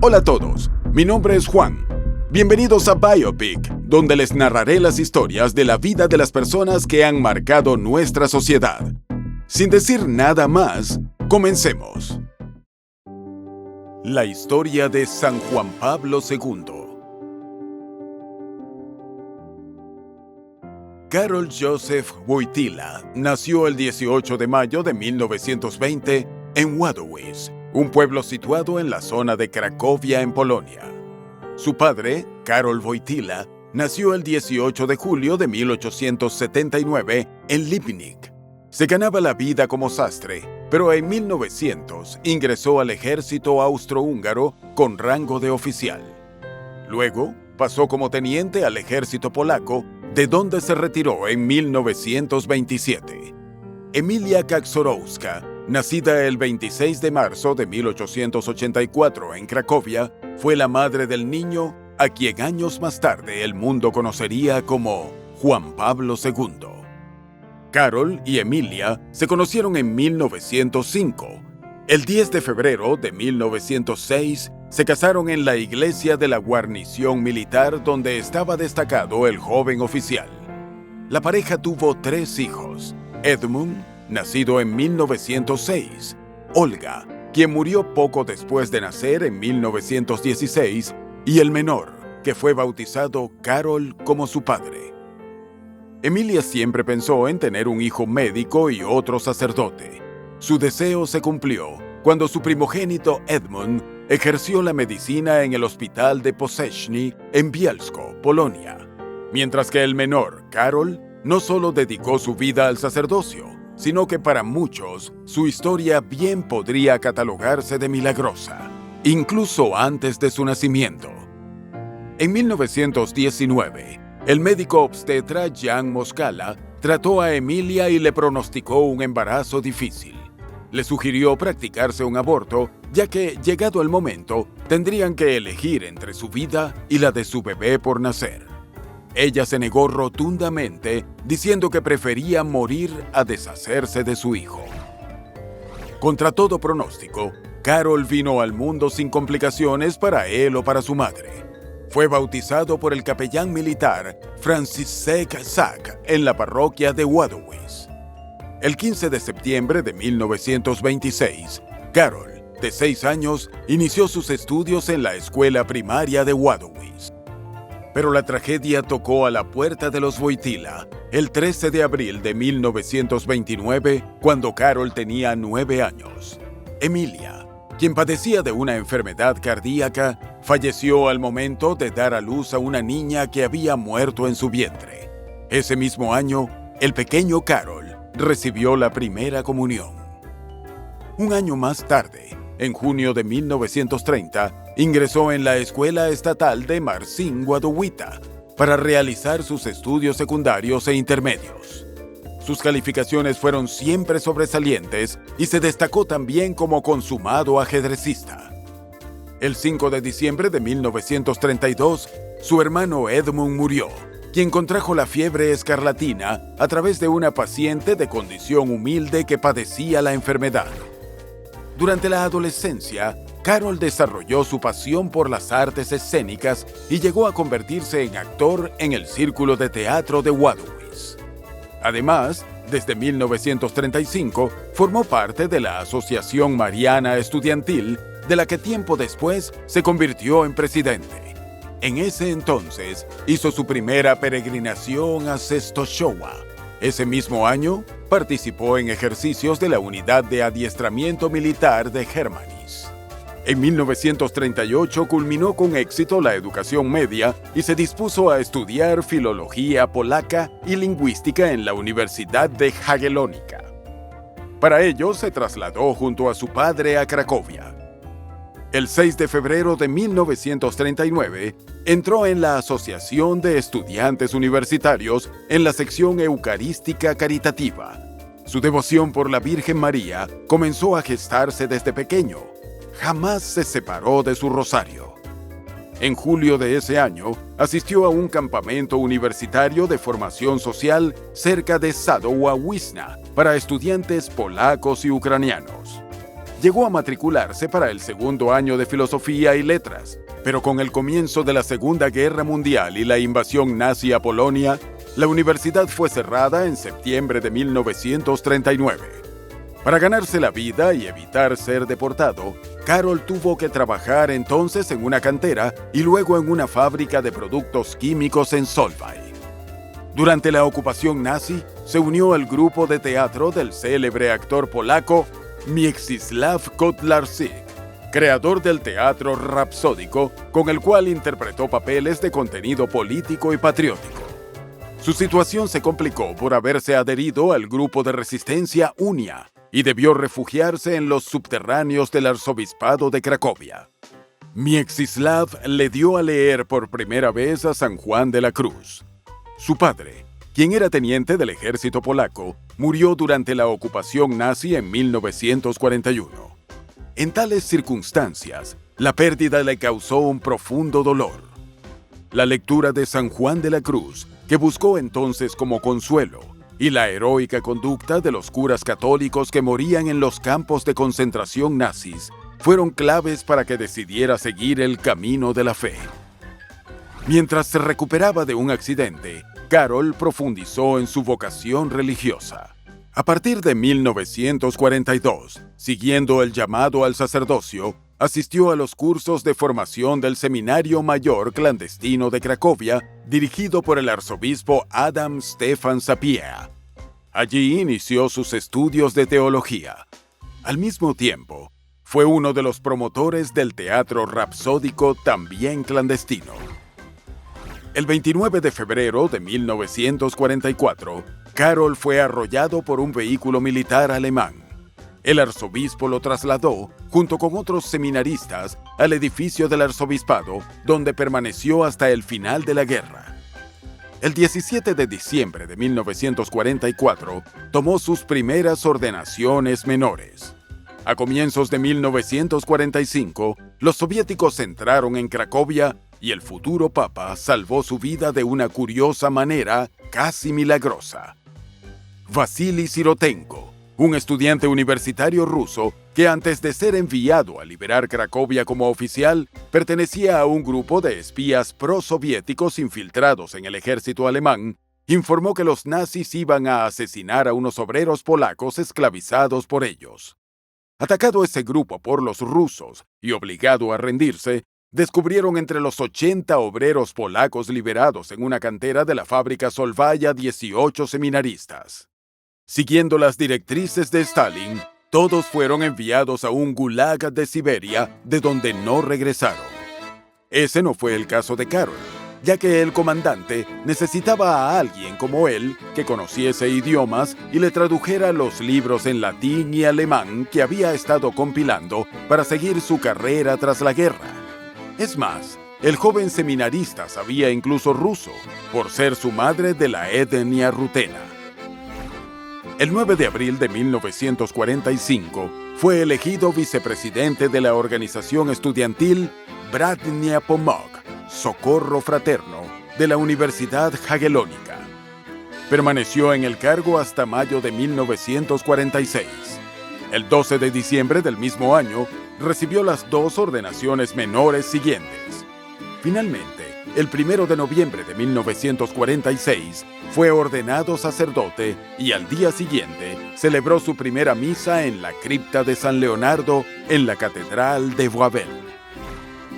Hola a todos, mi nombre es Juan. Bienvenidos a Biopic, donde les narraré las historias de la vida de las personas que han marcado nuestra sociedad. Sin decir nada más, comencemos. La historia de San Juan Pablo II. Karol Józef Wojtyła nació el 18 de mayo de 1920 en Wadowice, un pueblo situado en la zona de Cracovia, en Polonia. Su padre, Karol Wojtyła, nació el 18 de julio de 1879 en Lipnik. Se ganaba la vida como sastre, pero en 1900 ingresó al ejército austrohúngaro con rango de oficial. Luego pasó como teniente al ejército polaco, de donde se retiró en 1927. Emilia Kaczorowska, nacida el 26 de marzo de 1884 en Cracovia, fue la madre del niño a quien años más tarde el mundo conocería como Juan Pablo II. Karol y Emilia se conocieron en 1905. El 10 de febrero de 1906 se casaron en la iglesia de la guarnición militar donde estaba destacado el joven oficial. La pareja tuvo 3 hijos: Edmund, nacido en 1906, Olga, quien murió poco después de nacer en 1916, y el menor, que fue bautizado Karol como su padre. Emilia siempre pensó en tener un hijo médico y otro sacerdote. Su deseo se cumplió cuando su primogénito Edmund ejerció la medicina en el hospital de Poczesny en Bielsko, Polonia, mientras que el menor, Karol, no solo dedicó su vida al sacerdocio, sino que para muchos su historia bien podría catalogarse de milagrosa, incluso antes de su nacimiento. En 1919, el médico obstetra Jan Moskala trató a Emilia y le pronosticó un embarazo difícil. Le sugirió practicarse un aborto, ya que, llegado el momento, tendrían que elegir entre su vida y la de su bebé por nacer. Ella se negó rotundamente, diciendo que prefería morir a deshacerse de su hijo. Contra todo pronóstico, Karol vino al mundo sin complicaciones para él o para su madre. Fue bautizado por el capellán militar Franciszek Żak en la parroquia de Wadowice. El 15 de septiembre de 1926, Karol, de 6 años, inició sus estudios en la escuela primaria de Wadowice. Pero la tragedia tocó a la puerta de los Wojtyła el 13 de abril de 1929, cuando Karol tenía 9 años. Emilia, quien padecía de una enfermedad cardíaca, falleció al momento de dar a luz a una niña que había muerto en su vientre. Ese mismo año, el pequeño Karol recibió la primera comunión. Un año más tarde, en junio de 1930, ingresó en la Escuela Estatal de Marcin Wadowita para realizar sus estudios secundarios e intermedios. Sus calificaciones fueron siempre sobresalientes y se destacó también como consumado ajedrecista. El 5 de diciembre de 1932, su hermano Edmund murió, quien contrajo la fiebre escarlatina a través de una paciente de condición humilde que padecía la enfermedad. Durante la adolescencia, Karol desarrolló su pasión por las artes escénicas y llegó a convertirse en actor en el Círculo de Teatro de Wadowice. Además, desde 1935, formó parte de la Asociación Mariana Estudiantil, de la que tiempo después se convirtió en presidente. En ese entonces, hizo su primera peregrinación a Częstochowa. Ese mismo año, participó en ejercicios de la Unidad de Adiestramiento Militar de Hermanis. En 1938 culminó con éxito la educación media y se dispuso a estudiar filología polaca y lingüística en la Universidad de Jagiellonica. Para ello, se trasladó junto a su padre a Cracovia. El 6 de febrero de 1939, entró en la Asociación de Estudiantes Universitarios en la sección eucarística caritativa. Su devoción por la Virgen María comenzó a gestarse desde pequeño. Jamás se separó de su rosario. En julio de ese año, asistió a un campamento universitario de formación social cerca de Sadowa Wisna para estudiantes polacos y ucranianos. Llegó a matricularse para el segundo año de Filosofía y Letras, pero con el comienzo de la Segunda Guerra Mundial y la invasión nazi a Polonia, la universidad fue cerrada en septiembre de 1939. Para ganarse la vida y evitar ser deportado, Karol tuvo que trabajar entonces en una cantera y luego en una fábrica de productos químicos en Solvay. Durante la ocupación nazi, se unió al grupo de teatro del célebre actor polaco Mieczysław Kotlarczyk, creador del teatro rapsódico, con el cual interpretó papeles de contenido político y patriótico. Su situación se complicó por haberse adherido al grupo de resistencia Unia y debió refugiarse en los subterráneos del arzobispado de Cracovia. Mieczysław le dio a leer por primera vez a San Juan de la Cruz. Su padre, quien era teniente del ejército polaco, murió durante la ocupación nazi en 1941. En tales circunstancias, la pérdida le causó un profundo dolor. La lectura de San Juan de la Cruz, que buscó entonces como consuelo, y la heroica conducta de los curas católicos que morían en los campos de concentración nazis, fueron claves para que decidiera seguir el camino de la fe. Mientras se recuperaba de un accidente, Karol profundizó en su vocación religiosa. A partir de 1942, siguiendo el llamado al sacerdocio, asistió a los cursos de formación del Seminario Mayor Clandestino de Cracovia, dirigido por el arzobispo Adam Stefan Sapieha. Allí inició sus estudios de teología. Al mismo tiempo, fue uno de los promotores del teatro rapsódico también clandestino. El 29 de febrero de 1944, Karol fue arrollado por un vehículo militar alemán. El arzobispo lo trasladó, junto con otros seminaristas, al edificio del arzobispado, donde permaneció hasta el final de la guerra. El 17 de diciembre de 1944, tomó sus primeras ordenaciones menores. A comienzos de 1945, los soviéticos entraron en Cracovia y el futuro papa salvó su vida de una curiosa manera casi milagrosa. Vasily Sirotenko, un estudiante universitario ruso que antes de ser enviado a liberar Cracovia como oficial, pertenecía a un grupo de espías prosoviéticos infiltrados en el ejército alemán, informó que los nazis iban a asesinar a unos obreros polacos esclavizados por ellos. Atacado ese grupo por los rusos y obligado a rendirse, descubrieron entre los 80 obreros polacos liberados en una cantera de la fábrica Solvay a 18 seminaristas. Siguiendo las directrices de Stalin, todos fueron enviados a un gulag de Siberia, de donde no regresaron. Ese no fue el caso de Karol, ya que el comandante necesitaba a alguien como él que conociese idiomas y le tradujera los libros en latín y alemán que había estado compilando para seguir su carrera tras la guerra. Es más, el joven seminarista sabía incluso ruso, por ser su madre de la etnia rutena. El 9 de abril de 1945 fue elegido vicepresidente de la organización estudiantil Bratnia Pomog, Socorro Fraterno, de la Universidad Jagellónica. Permaneció en el cargo hasta mayo de 1946. El 12 de diciembre del mismo año, recibió las 2 ordenaciones menores siguientes. Finalmente, el 1 de noviembre de 1946, fue ordenado sacerdote y al día siguiente celebró su primera misa en la cripta de San Leonardo en la Catedral de Wawel.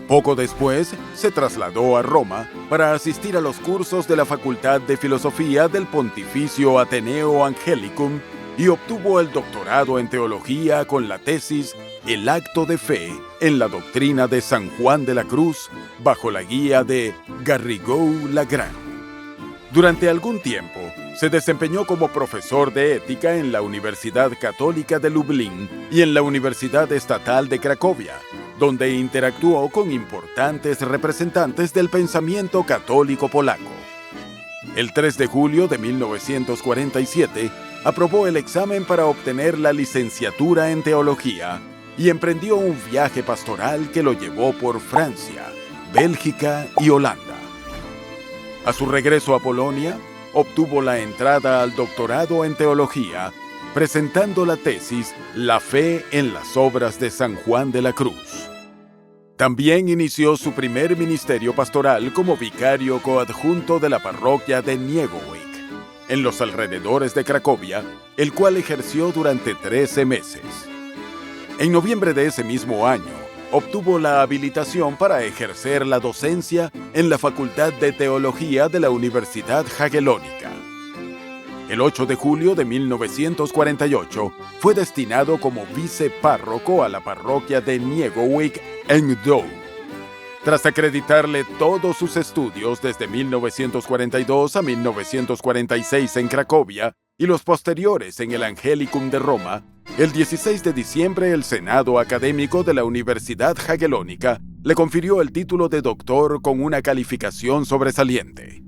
Poco después, se trasladó a Roma para asistir a los cursos de la Facultad de Filosofía del Pontificio Ateneo Angelicum y obtuvo el doctorado en teología con la tesis El acto de fe en la doctrina de San Juan de la Cruz, bajo la guía de Garrigou-Lagrange. Durante algún tiempo, se desempeñó como profesor de ética en la Universidad Católica de Lublin y en la Universidad Estatal de Cracovia, donde interactuó con importantes representantes del pensamiento católico polaco. El 3 de julio de 1947, aprobó el examen para obtener la licenciatura en teología y emprendió un viaje pastoral que lo llevó por Francia, Bélgica y Holanda. A su regreso a Polonia, obtuvo la entrada al doctorado en teología presentando la tesis La fe en las obras de San Juan de la Cruz. También inició su primer ministerio pastoral como vicario coadjunto de la parroquia de Niegowik, en los alrededores de Cracovia, el cual ejerció durante 13 meses. En noviembre de ese mismo año, obtuvo la habilitación para ejercer la docencia en la Facultad de Teología de la Universidad Jagellónica. El 8 de julio de 1948 fue destinado como vicepárroco a la parroquia de Niegowik en Gdynia. Tras acreditarle todos sus estudios desde 1942 a 1946 en Cracovia y los posteriores en el Angelicum de Roma, el 16 de diciembre el Senado Académico de la Universidad Jagellónica le confirió el título de doctor con una calificación sobresaliente.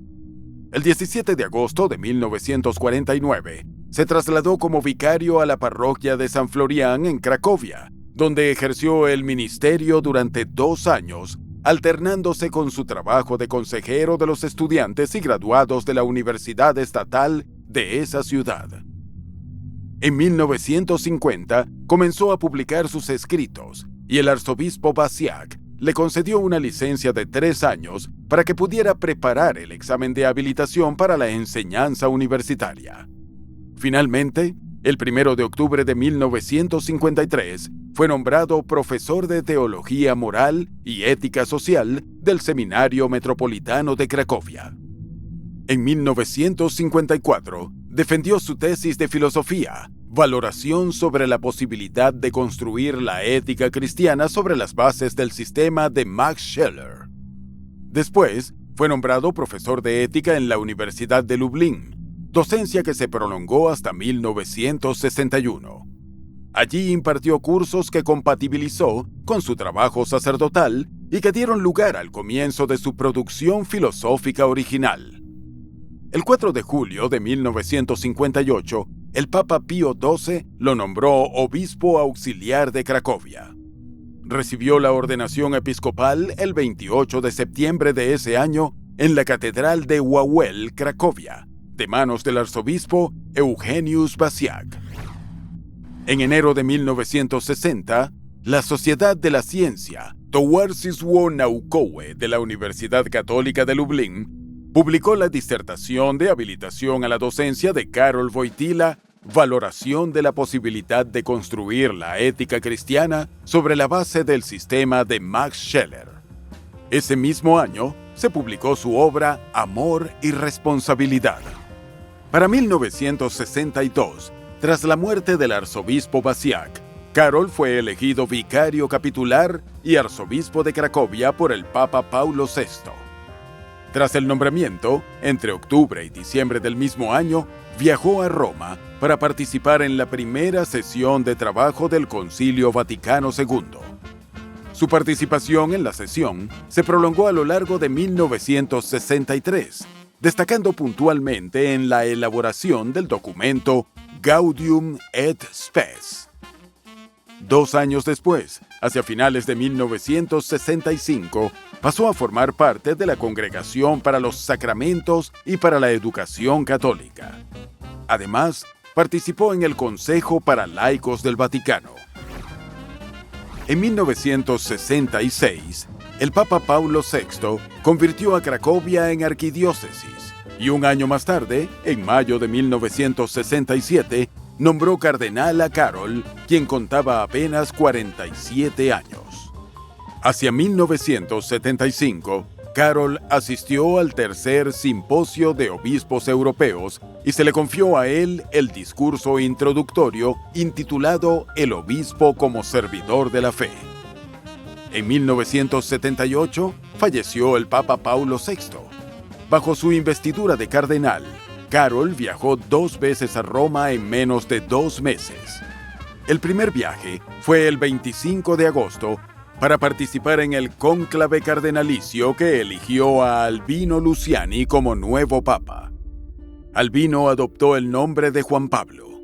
El 17 de agosto de 1949 se trasladó como vicario a la parroquia de San Florián en Cracovia, donde ejerció el ministerio durante 2 años, alternándose con su trabajo de consejero de los estudiantes y graduados de la Universidad Estatal de esa ciudad. En 1950 comenzó a publicar sus escritos y el arzobispo Basiak le concedió una licencia de 3 años para que pudiera preparar el examen de habilitación para la enseñanza universitaria. Finalmente, el 1 de octubre de 1953 fue nombrado profesor de Teología Moral y Ética Social del Seminario Metropolitano de Cracovia. En 1954, defendió su tesis de filosofía, Valoración sobre la posibilidad de construir la ética cristiana sobre las bases del sistema de Max Scheler. Después, fue nombrado profesor de ética en la Universidad de Lublin, docencia que se prolongó hasta 1961. Allí impartió cursos que compatibilizó con su trabajo sacerdotal y que dieron lugar al comienzo de su producción filosófica original. El 4 de julio de 1958, el Papa Pío XII lo nombró obispo auxiliar de Cracovia. Recibió la ordenación episcopal el 28 de septiembre de ese año en la Catedral de Wawel, Cracovia, de manos del arzobispo Eugeniusz Basiak. En enero de 1960, la Sociedad de la Ciencia Towarzystwo Naukowe de la Universidad Católica de Lublin publicó la disertación de habilitación a la docencia de Karol Wojtyła, Valoración de la posibilidad de construir la ética cristiana sobre la base del sistema de Max Scheler. Ese mismo año se publicó su obra Amor y Responsabilidad. Para 1962, tras la muerte del arzobispo Basiak, Karol fue elegido vicario capitular y arzobispo de Cracovia por el Papa Paulo VI. Tras el nombramiento, entre octubre y diciembre del mismo año, viajó a Roma para participar en la primera sesión de trabajo del Concilio Vaticano II. Su participación en la sesión se prolongó a lo largo de 1963, destacando puntualmente en la elaboración del documento Gaudium et Spes. 2 años después, hacia finales de 1965, pasó a formar parte de la Congregación para los Sacramentos y para la Educación Católica. Además, participó en el Consejo para Laicos del Vaticano. En 1966, el Papa Paulo VI convirtió a Cracovia en arquidiócesis y un año más tarde, en mayo de 1967, nombró cardenal a Karol, quien contaba apenas 47 años. Hacia 1975, Karol asistió al tercer Simposio de Obispos Europeos y se le confió a él el discurso introductorio intitulado El Obispo como Servidor de la Fe. En 1978 falleció el Papa Paulo VI. Bajo su investidura de cardenal, Karol viajó 2 veces a Roma en menos de 2 meses. El primer viaje fue el 25 de agosto para participar en el cónclave cardenalicio que eligió a Albino Luciani como nuevo papa. Albino adoptó el nombre de Juan Pablo.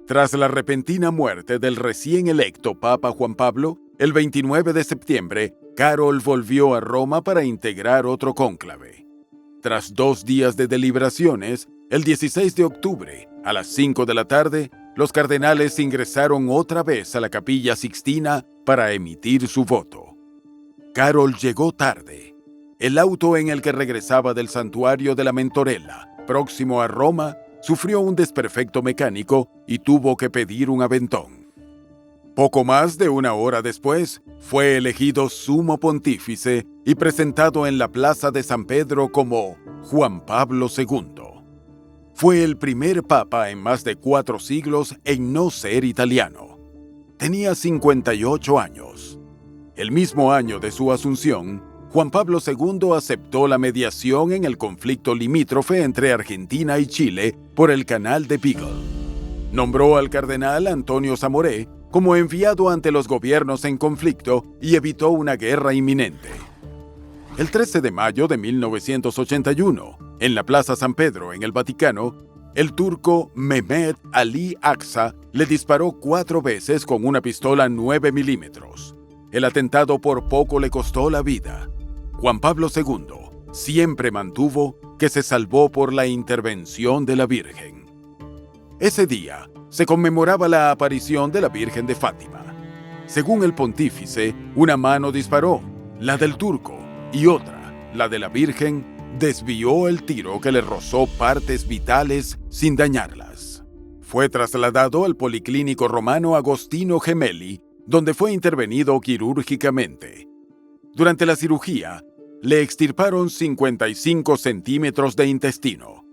Tras la repentina muerte del recién electo Papa Juan Pablo, el 29 de septiembre, Karol volvió a Roma para integrar otro cónclave. Tras 2 días de deliberaciones, el 16 de octubre, a las 5 de la tarde, los cardenales ingresaron otra vez a la Capilla Sixtina para emitir su voto. Carol llegó tarde. El auto en el que regresaba del santuario de la Mentorella, próximo a Roma, sufrió un desperfecto mecánico y tuvo que pedir un aventón. Poco más de una hora después, fue elegido sumo pontífice y presentado en la Plaza de San Pedro como Juan Pablo II. Fue el primer papa en más de 4 siglos en no ser italiano. Tenía 58 años. El mismo año de su asunción, Juan Pablo II aceptó la mediación en el conflicto limítrofe entre Argentina y Chile por el Canal de Beagle. Nombró al cardenal Antonio Zamoré como enviado ante los gobiernos en conflicto y evitó una guerra inminente. El 13 de mayo de 1981, en la Plaza San Pedro, en el Vaticano, el turco Mehmet Ali Aksa le disparó 4 veces con una pistola 9 milímetros. El atentado por poco le costó la vida. Juan Pablo II siempre mantuvo que se salvó por la intervención de la Virgen. Ese día se conmemoraba la aparición de la Virgen de Fátima. Según el pontífice, una mano disparó, la del turco, y otra, la de la Virgen, desvió el tiro que le rozó partes vitales sin dañarlas. Fue trasladado al Policlínico Romano Agostino Gemelli, donde fue intervenido quirúrgicamente. Durante la cirugía, le extirparon 55 centímetros de intestino.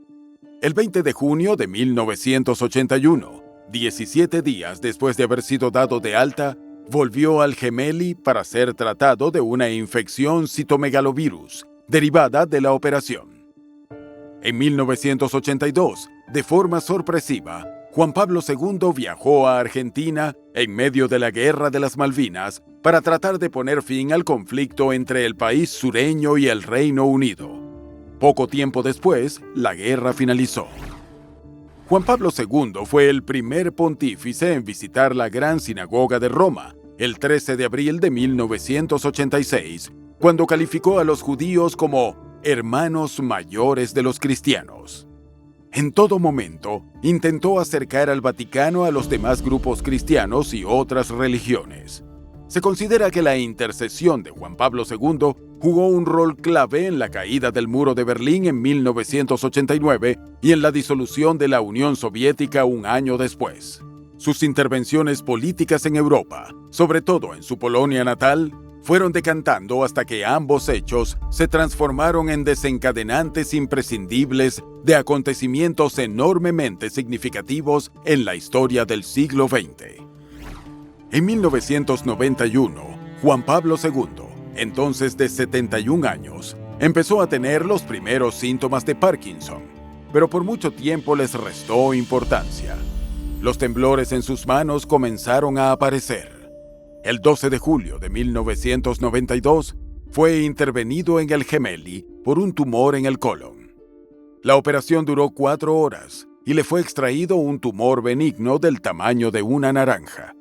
El 20 de junio de 1981, 17 días después de haber sido dado de alta, volvió al Gemelli para ser tratado de una infección citomegalovirus derivada de la operación. En 1982, de forma sorpresiva, Juan Pablo II viajó a Argentina en medio de la Guerra de las Malvinas para tratar de poner fin al conflicto entre el país sureño y el Reino Unido. Poco tiempo después, la guerra finalizó. Juan Pablo II fue el primer pontífice en visitar la Gran Sinagoga de Roma, el 13 de abril de 1986, cuando calificó a los judíos como hermanos mayores de los cristianos. En todo momento, intentó acercar al Vaticano a los demás grupos cristianos y otras religiones. Se considera que la intercesión de Juan Pablo II jugó un rol clave en la caída del muro de Berlín en 1989 y en la disolución de la Unión Soviética un año después. Sus intervenciones políticas en Europa, sobre todo en su Polonia natal, fueron decantando hasta que ambos hechos se transformaron en desencadenantes imprescindibles de acontecimientos enormemente significativos en la historia del siglo XX. En 1991, Juan Pablo II, entonces de 71 años, empezó a tener los primeros síntomas de Parkinson, pero por mucho tiempo les restó importancia. Los temblores en sus manos comenzaron a aparecer. El 12 de julio de 1992, fue intervenido en el Gemelli por un tumor en el colon. La operación duró 4 horas y le fue extraído un tumor benigno del tamaño de una naranja.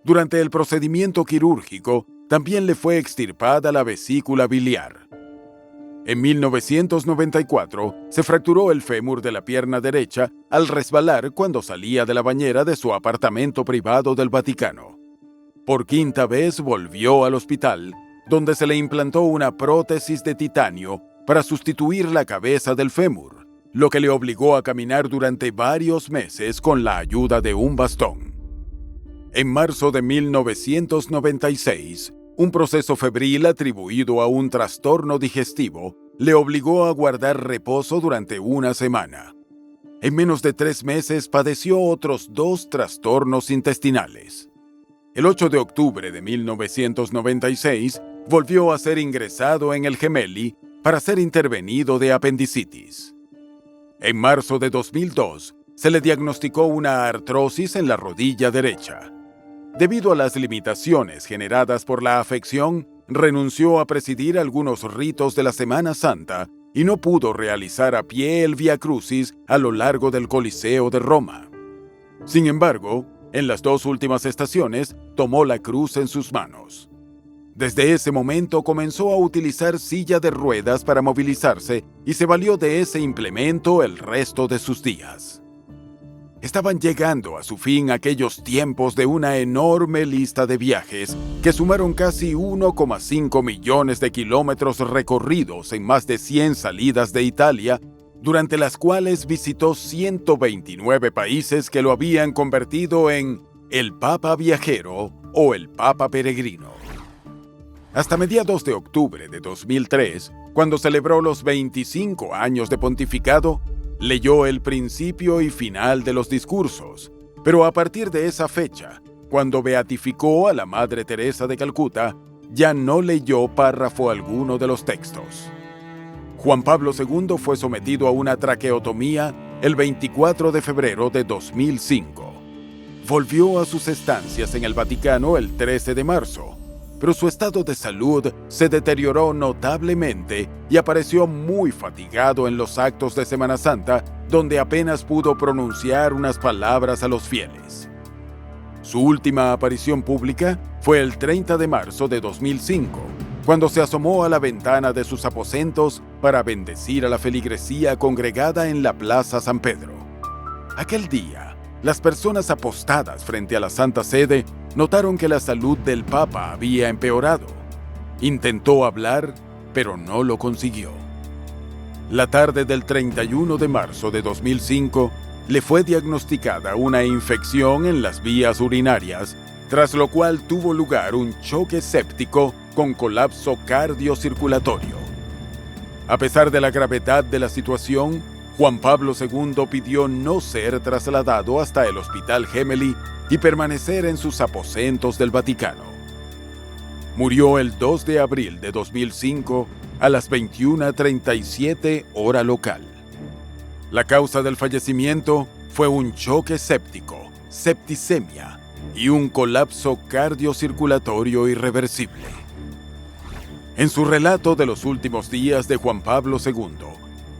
Durante el procedimiento quirúrgico, también le fue extirpada la vesícula biliar. En 1994, se fracturó el fémur de la pierna derecha al resbalar cuando salía de la bañera de su apartamento privado del Vaticano. Por 5ª vez volvió al hospital, donde se le implantó una prótesis de titanio para sustituir la cabeza del fémur, lo que le obligó a caminar durante varios meses con la ayuda de un bastón. En marzo de 1996, un proceso febril atribuido a un trastorno digestivo le obligó a guardar reposo durante una semana. En menos de 3 meses padeció otros 2 trastornos intestinales. El 8 de octubre de 1996 volvió a ser ingresado en el Gemelli para ser intervenido de apendicitis. En marzo de 2002 se le diagnosticó una artrosis en la rodilla derecha. Debido a las limitaciones generadas por la afección, renunció a presidir algunos ritos de la Semana Santa y no pudo realizar a pie el Vía Crucis a lo largo del Coliseo de Roma. Sin embargo, en las 2 últimas estaciones tomó la cruz en sus manos. Desde ese momento comenzó a utilizar silla de ruedas para movilizarse y se valió de ese implemento el resto de sus días. Estaban llegando a su fin aquellos tiempos de una enorme lista de viajes que sumaron casi 1,5 millones de kilómetros recorridos en más de 100 salidas de Italia, durante las cuales visitó 129 países que lo habían convertido en el Papa Viajero o el Papa Peregrino. Hasta mediados de octubre de 2003, cuando celebró los 25 años de pontificado, leyó el principio y final de los discursos, pero a partir de esa fecha, cuando beatificó a la Madre Teresa de Calcuta, ya no leyó párrafo alguno de los textos. Juan Pablo II fue sometido a una traqueotomía el 24 de febrero de 2005. Volvió a sus estancias en el Vaticano el 13 de marzo, pero su estado de salud se deterioró notablemente y apareció muy fatigado en los actos de Semana Santa, donde apenas pudo pronunciar unas palabras a los fieles. Su última aparición pública fue el 30 de marzo de 2005, cuando se asomó a la ventana de sus aposentos para bendecir a la feligresía congregada en la Plaza San Pedro. Aquel día, las personas apostadas frente a la Santa Sede notaron que la salud del Papa había empeorado. Intentó hablar, pero no lo consiguió. La tarde del 31 de marzo de 2005, le fue diagnosticada una infección en las vías urinarias, tras lo cual tuvo lugar un choque séptico con colapso cardiocirculatorio. A pesar de la gravedad de la situación, Juan Pablo II pidió no ser trasladado hasta el Hospital Gemelli y permanecer en sus aposentos del Vaticano. Murió el 2 de abril de 2005 a las 21:37 hora local. La causa del fallecimiento fue un choque séptico, septicemia y un colapso cardiocirculatorio irreversible. En su relato de los últimos días de Juan Pablo II,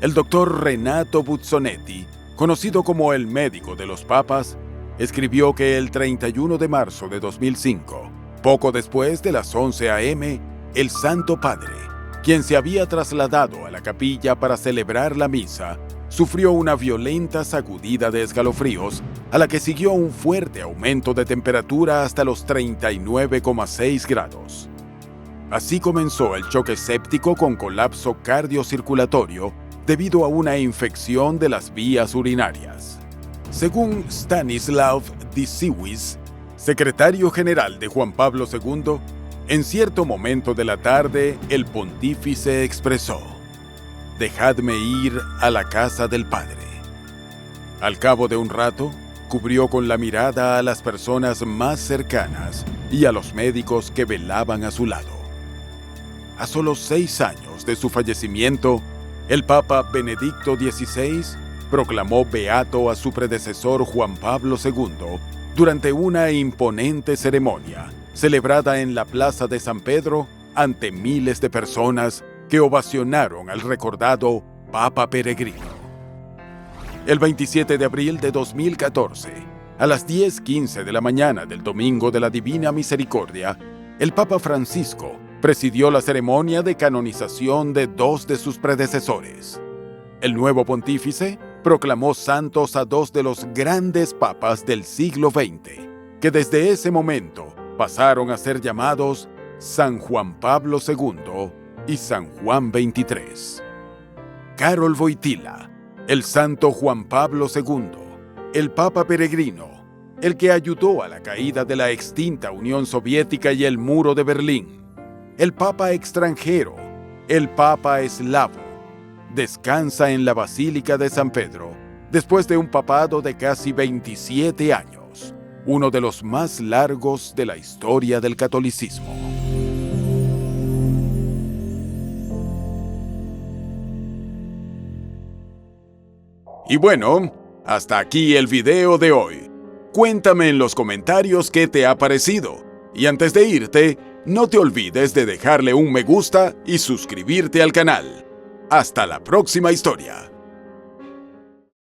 el doctor Renato Buzzonetti, conocido como el médico de los papas, escribió que el 31 de marzo de 2005, poco después de las 11 a.m., el Santo Padre, quien se había trasladado a la capilla para celebrar la misa, sufrió una violenta sacudida de escalofríos, a la que siguió un fuerte aumento de temperatura hasta los 39,6 grados. Así comenzó el choque séptico con colapso cardiocirculatorio debido a una infección de las vías urinarias. Según Stanislav Dziwisz, secretario general de Juan Pablo II, en cierto momento de la tarde el pontífice expresó: «Dejadme ir a la casa del Padre». Al cabo de un rato, cubrió con la mirada a las personas más cercanas y a los médicos que velaban a su lado. A solo 6 años de su fallecimiento, el Papa Benedicto XVI proclamó beato a su predecesor Juan Pablo II durante una imponente ceremonia celebrada en la Plaza de San Pedro ante miles de personas que ovacionaron al recordado Papa Peregrino. El 27 de abril de 2014, a las 10:15 de la mañana del Domingo de la Divina Misericordia, el Papa Francisco presidió la ceremonia de canonización de 2 de sus predecesores. El nuevo pontífice proclamó santos a 2 de los grandes papas del siglo XX, que desde ese momento pasaron a ser llamados San Juan Pablo II y San Juan XXIII. Karol Wojtyła, el santo Juan Pablo II, el Papa Peregrino, el que ayudó a la caída de la extinta Unión Soviética y el Muro de Berlín, el Papa extranjero, el Papa eslavo, descansa en la Basílica de San Pedro después de un papado de casi 27 años, uno de los más largos de la historia del catolicismo. Y bueno, hasta aquí el video de hoy. Cuéntame en los comentarios qué te ha parecido. Y antes de irte, no te olvides de dejarle un me gusta y suscribirte al canal. Hasta la próxima historia.